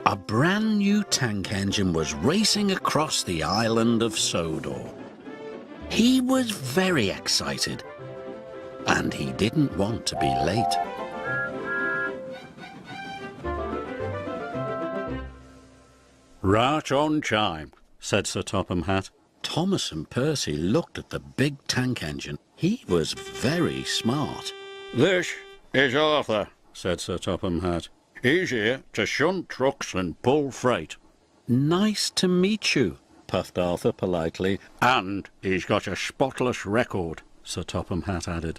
A brand new tank engine was racing across the island of Sodor. He was very excited, and he didn't want to be late. Right on time, said Sir Topham Hatt. Thomas and Percy looked at the big tank engine. He was very smart. This is Arthur, said Sir Topham Hatt. He's here to shunt trucks and pull freight. Nice to meet you, puffed Arthur politely. And he's got a spotless record, Sir Topham Hatt added.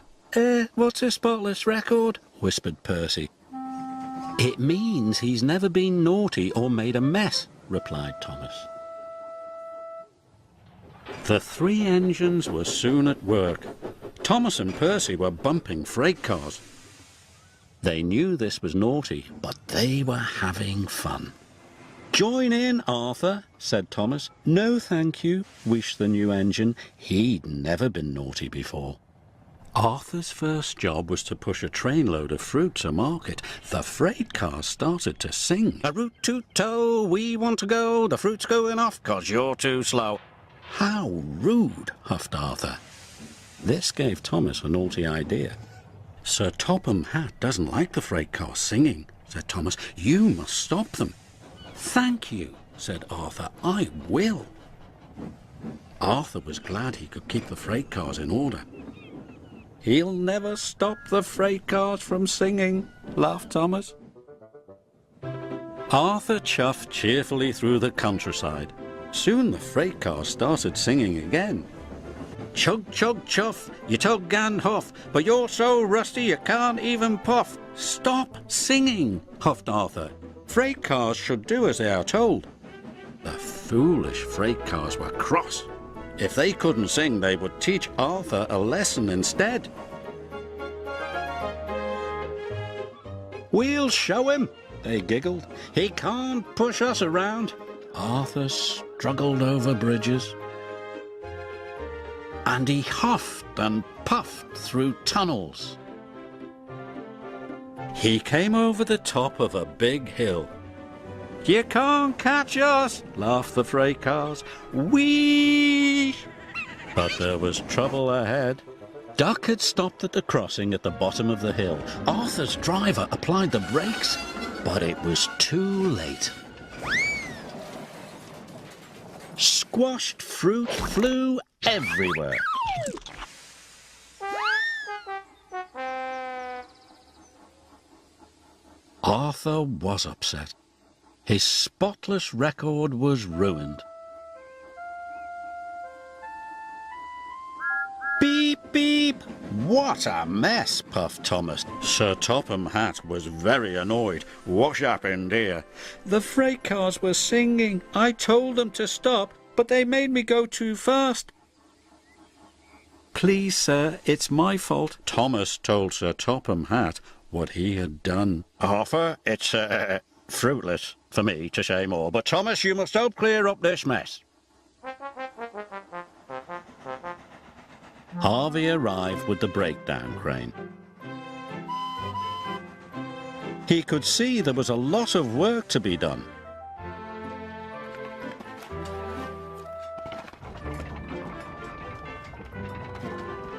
What's a spotless record? Whispered Percy. It means he's never been naughty or made a mess, replied Thomas. The three engines were soon at work. Thomas and Percy were bumping freight cars. They knew this was naughty, but they were having fun. Join in, Arthur, said Thomas. No, thank you, wished the new engine. He'd never been naughty before. Arthur's first job was to push a trainload of fruit to market. The freight cars started to sing. A root to toe, we want to go. The fruit's going off 'cause you're too slow. How rude, huffed Arthur. This gave Thomas a naughty idea. Sir Topham Hatt doesn't like the freight cars singing, said Thomas. You must stop them. Thank you, said Arthur. I will. Arthur was glad he could keep the freight cars in order. He'll never stop the freight cars from singing, laughed Thomas. Arthur chuffed cheerfully through the countryside. Soon the freight cars started singing again. Chug, chug, chuff, you tug and huff, but you're so rusty you can't even puff. Stop singing, huffed Arthur. Freight cars should do as they are told. The foolish freight cars were cross. If they couldn't sing, they would teach Arthur a lesson instead. We'll show him, they giggled. He can't push us around. Arthur struggled over bridges, and he huffed and puffed through tunnels. He came over the top of a big hill. You can't catch us, laughed the freight cars. Whee! But there was trouble ahead. Duck had stopped at the crossing at the bottom of the hill. Arthur's driver applied the brakes, but it was too late. Squashed fruit flew everywhere. Arthur was upset. His spotless record was ruined. Beep, beep! What a mess, puffed Thomas. Sir Topham Hatt was very annoyed. What's happened here? The freight cars were singing. I told them to stop, but they made me go too fast. Please, sir, it's my fault. Thomas told Sir Topham Hatt what he had done. Arthur, it's fruitless for me to say more, but Thomas, you must help clear up this mess. Harvey arrived with the breakdown crane. He could see there was a lot of work to be done.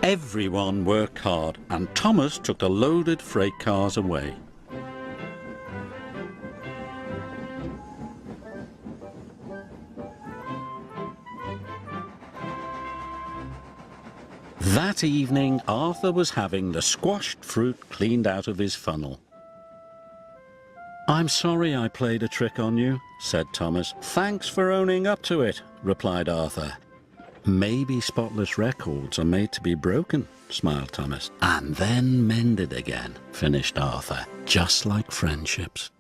Everyone worked hard, and Thomas took the loaded freight cars away. That evening, Arthur was having the squashed fruit cleaned out of his funnel. I'm sorry I played a trick on you, said Thomas. Thanks for owning up to it, replied Arthur. Maybe spotless records are made to be broken, smiled Thomas. And then mended again, finished Arthur, just like friendships.